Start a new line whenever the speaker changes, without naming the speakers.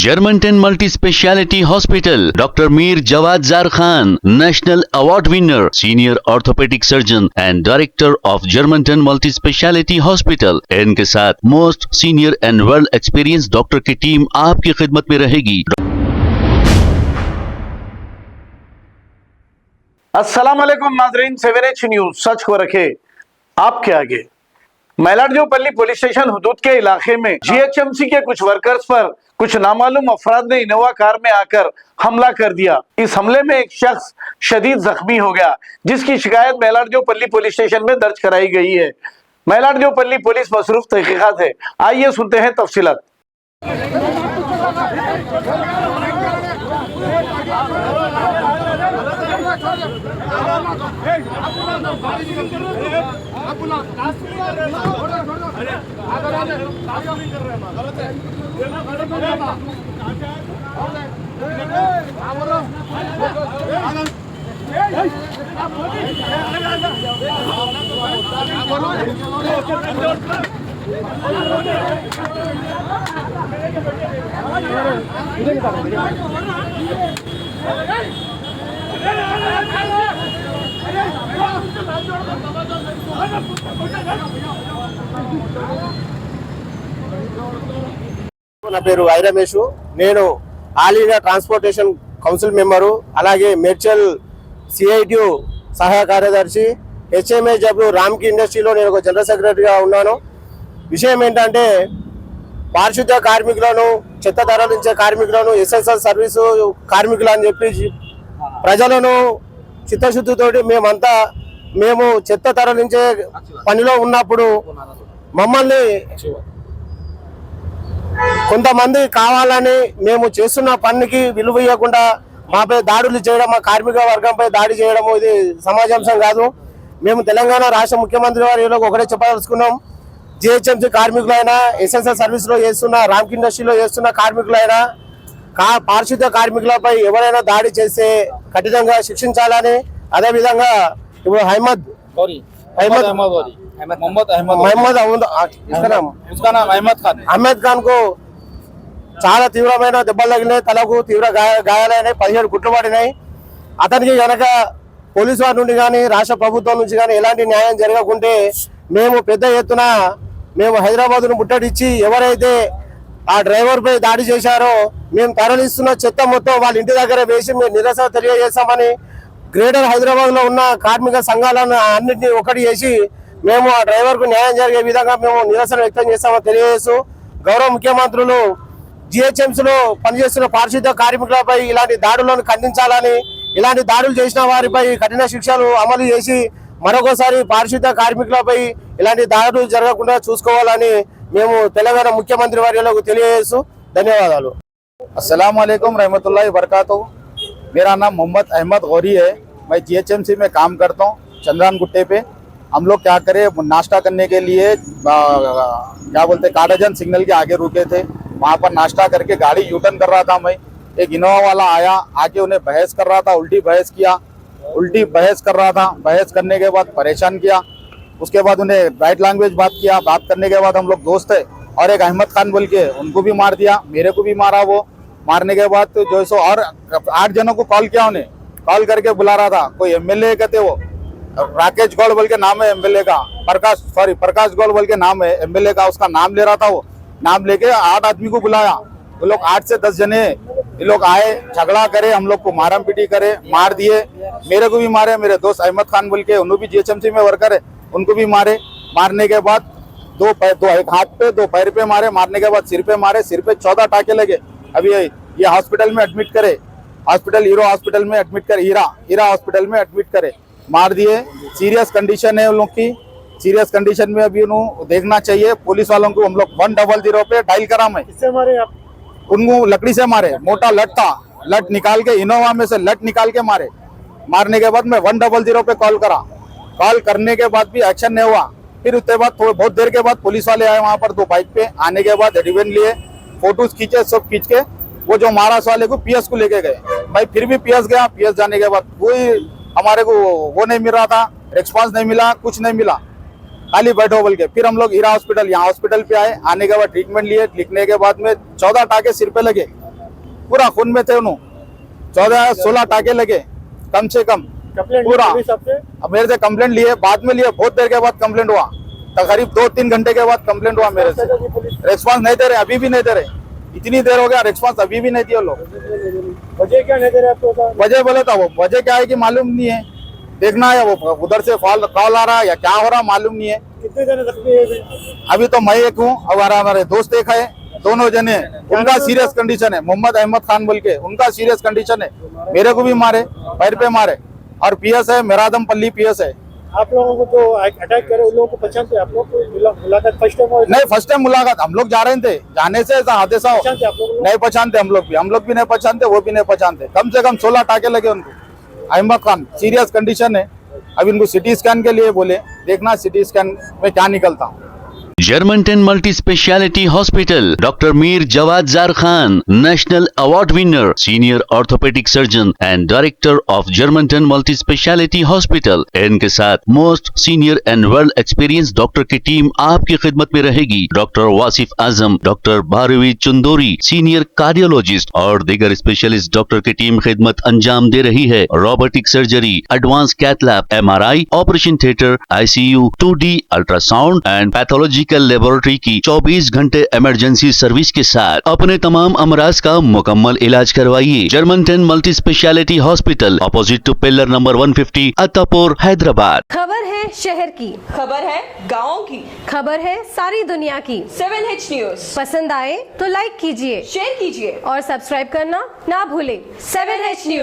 Germantown Multi Speciality Hospital, Dr. Mir Jawad Zar Khan, National Award winner, Senior Orthopedic Surgeon and Director of Germantown Multi Speciality Hospital। इनके साथ most senior and world experience doctor की team आपकी खिदमत में रहेगी।
अस्सलाम वालेकुम नाजरीन, 7H न्यूज सच को रखे आपके आगे। मैलाडजोपल्ली पुलिस स्टेशन हुदूद के इलाके में GHMC के कुछ वर्कर्स पर कुछ नामालूम अफराद ने इनोवा कार में आकर हमला कर दिया। इस हमले में एक शख्स शदीद जख्मी हो गया, जिसकी शिकायत मैलाडजोपल्ली पुलिस स्टेशन में दर्ज कराई गई है। मैलाडजोपल्ली पुलिस मसरूफ तहकीकात है। आइए सुनते हैं तफसीलात।
నా పేరు ఐ రమేష్, నేను all India transportation council member, అలాగే మేడ్చల్ సిఐటియు సహాయ కార్యదర్శి, HMHW రామ్కి ఇండస్ట్రీలో నేను ఒక జనరల్ సెక్రటరీగా ఉన్నాను। విషయం ఏంటంటే పారిశుద్ధ్య కార్మికులను, చెత్త తరలించే కార్మికులను, ఎస్ఎస్ఎల్ సర్వీసు కార్మికులు అని చెప్పి ప్రజలను చిత్తశుద్ధితోటి మేము చెత్త తరలించే పనిలో ఉన్నప్పుడు మమ్మల్ని కొంతమంది కావాలని మేము చేస్తున్న పనికి విలువ ఇవ్వకుండా మాపై దాడులు చేయడం, మా కార్మిక వర్గంపై దాడి చేయడం ఇది సమాజాంశం కాదు। మేము తెలంగాణ రాష్ట్ర ముఖ్యమంత్రి వారిలో ఒకటే చెప్పదలుచుకున్నాం, GHMC కార్మికులైనా, ఎస్ఎస్ఎల్ సర్వీస్లో చేస్తున్న, రామ్కి ఇండస్ట్రీలో చేస్తున్న కార్మికులైనా, పారిశుద్ధ్య కార్మికులపై ఎవరైనా దాడి చేస్తే కఠినంగా శిక్షించాలని, అదేవిధంగా ఇప్పుడు అహ్మద్ ఖాన్ కు చాలా తీవ్రమైన దెబ్బలు తగిలినాయి, తలకు తీవ్ర గాయాలైనాయి, 17 గుట్లు పడినాయి। అతనికి కనుక పోలీసు వారి నుండి కానీ రాష్ట్ర ప్రభుత్వం నుంచి కానీ ఎలాంటి న్యాయం జరగకుంటే మేము పెద్ద ఎత్తున హైదరాబాద్ను ముట్టడిచ్చి ఎవరైతే ఆ డ్రైవర్ పై దాడి చేశారో మేము తరలిస్తున్న చెత్త మొత్తం వాళ్ళ ఇంటి దగ్గర వేసి మేము నిరసన తెలియజేస్తామని గ్రేటర్ హైదరాబాద్ లో ఉన్న కార్మిక సంఘాలను అన్నింటినీ ఒకటి చేసి మేము ఆ డ్రైవర్ కు న్యాయం జరిగే విధంగా మేము నిరసన వ్యక్తం చేస్తామని తెలియజేస్తూ, గౌరవ ముఖ్యమంత్రులు GHMC లో పనిచేస్తున్న పారిశుద్ధ్య కార్మికులపై ఇలాంటి దాడులను ఖండించాలని, ఇలాంటి దాడులు చేసిన వారిపై కఠిన శిక్షలు అమలు చేసి మరొకసారి పారిశుద్ధ్య కార్మికులపై ఇలాంటి దాడులు జరగకుండా చూసుకోవాలని మేము తెలంగాణ ముఖ్యమంత్రి వారిలో తెలియజేస్తూ ధన్యవాదాలు।
अस्सलाम वालेकुम रहमतुल्लाहि वबरकातुहू। मेरा नाम मोहम्मद अहमद गौरी है। मैं GHMC में काम करता हूँ, चंद्रान गुट्टे पे। हम लोग क्या करें, नाश्ता करने के लिए क्या बोलते काटाजन सिग्नल के आगे रुके थे। वहाँ पर नाश्ता करके गाड़ी यूटर्न कर रहा था मैं, एक इनोवा वाला आया, आके उन्हें बहस कर रहा था, उल्टी बहस कर रहा था। बहस करने के बाद परेशान किया, उसके बाद उन्हें राइट लैंग्वेज बात किया। बात करने के बाद हम लोग दोस्त है और एक अहमद खान बोल के उनको भी मार दिया, मेरे को भी मारा। वो मारने के बाद तो जो सो और 8 जनों को कॉल किया, उन्हें कॉल करके बुला रहा था। कोई MLA कहते, वो राकेश गौड़ बोल के नाम है MLA का, प्रकाश गौड़ बोल के नाम है MLA का, उसका नाम ले रहा था। वो नाम लेके 8 आदमी को बुलाया। वो लोग 8 से 10 जने ये लोग आए, झगड़ा करे, हम लोग को मारम पीटी करे, मार दिए। मेरे को भी मारे, मेरे दोस्त अहमद खान बोल के उन्होंने भी GHMC में वर्कर है, उनको भी मारे। मारने के बाद दो एक हाथ पे, 2 पैर पे मारे। मारने के बाद सिर पे मारे, सिर पे 14 टाके लगे। अभी ये हॉस्पिटल में एडमिट करे, हीरा हॉस्पिटल में एडमिट करे। मार दिए, सीरियस कंडीशन है उन लोग की। सीरियस कंडीशन में अभी उन्होंने देखना चाहिए। पुलिस वालों को हम लोग 100 पे डायल करा। मैं
किससे मारे आप?
उनको लकड़ी से मारे, मोटा लट था, लट निकाल के इनोवा में से लट निकाल के मारे। मारने के बाद मैं 100 पे कॉल करा। कॉल करने के बाद भी एक्शन नहीं हुआ। फिर उसके बाद बहुत देर के बाद पुलिस वाले आए वहाँ पर 2 बाइक पे। आने के बाद एडिवेन लिए, फोटोज खींचे, सब खींच के वो जो महाराष्ट्र वाले को PS को लेके गए। भाई फिर भी PS गया। PS जाने के बाद कोई हमारे को वो नहीं मिल रहा था, रिस्पॉन्स नहीं मिला, कुछ नहीं मिला। खाली बैठो बोल के। फिर हम लोग हीरा हॉस्पिटल, यहाँ हॉस्पिटल पे आए। आने के बाद ट्रीटमेंट लिए। लिखने के बाद में 14 टाके सिर पे लगे। पूरा खून में थे उन्होंने 14-16 टाके लगे कम से कम पूरा। अब मेरे से कंप्लेंट लिए, बाद में लिए, बहुत देर के बाद कंप्लेंट हुआ, करीब 2-3 घंटे के बाद कंप्लेंट हुआ मेरे से। रिस्पांस नहीं दे रहे, अभी भी नहीं दे रहे, इतनी देर हो गया रिस्पांस अभी भी नहीं दिया लोग।
वजह क्या नहीं दे रहे आपको?
वजह बोले था, वो वजह क्या है कि मालूम नहीं है, देखना है वो उधर से कॉल आ रहा है या क्या हो रहा मालूम नहीं है।
कितने जने जख्मी है?
अभी तो मैं एक हूँ और हमारे दोस्त एक है, दोनों जने, उनका सीरियस कंडीशन है। मोहम्मद अहमद खान बोल के उनका सीरियस कंडीशन है, मेरे को भी मारे, पैर पे मारे, और पीएस है मेरादम पल्ली पीएस है।
आप लोगों को तो अटैक करे उन लोगों को पहचानते? आप लोग को मुलाकात फर्स्ट टाइम?
नहीं, फर्स्ट टाइम मुलाकात, हम लोग जा रहे थे, जाने से ऐसा हादसा हो
पहचानते आप लोग?
नहीं पहचानते, हम लोग भी नहीं पहचानते, वो भी नहीं पहचानते। कम से कम 16 टाके लगे उनको। अहमद खान सीरियस कंडीशन है, अब इनको सिटी स्कैन के लिए बोले, देखना सिटी स्कैन में क्या निकलता।
Germantown Multi Speciality Hospital, Dr. Mir Jawad Zar Khan, National Award winner, Senior Orthopedic Surgeon and Director of Germantown Multi Speciality Hospital। इनके साथ most senior and well experience doctor की टीम आपकी खिदमत में रहेगी। Doctor Wasif Azam, doctor Bharvi Chandori, senior cardiologist और दीगर specialist doctor की टीम खिदमत अंजाम दे रही है। Robotic surgery, advance cath lab, MRI, operation theatre, ICU, 2D ultrasound and pathological laboratory की 24 घंटे इमरजेंसी सर्विस के साथ अपने तमाम अमराज का मुकम्मल इलाज करवाइए। Germanten multi speciality hospital, opposite to pillar number 150, Attapur, Hyderabad.
खबर है शहर की,
खबर है गाँव की,
खबर है सारी दुनिया की।
7H न्यूज
पसंद आए तो लाइक कीजिए,
शेयर कीजिए
और सब्सक्राइब करना ना भूलें।
7H news.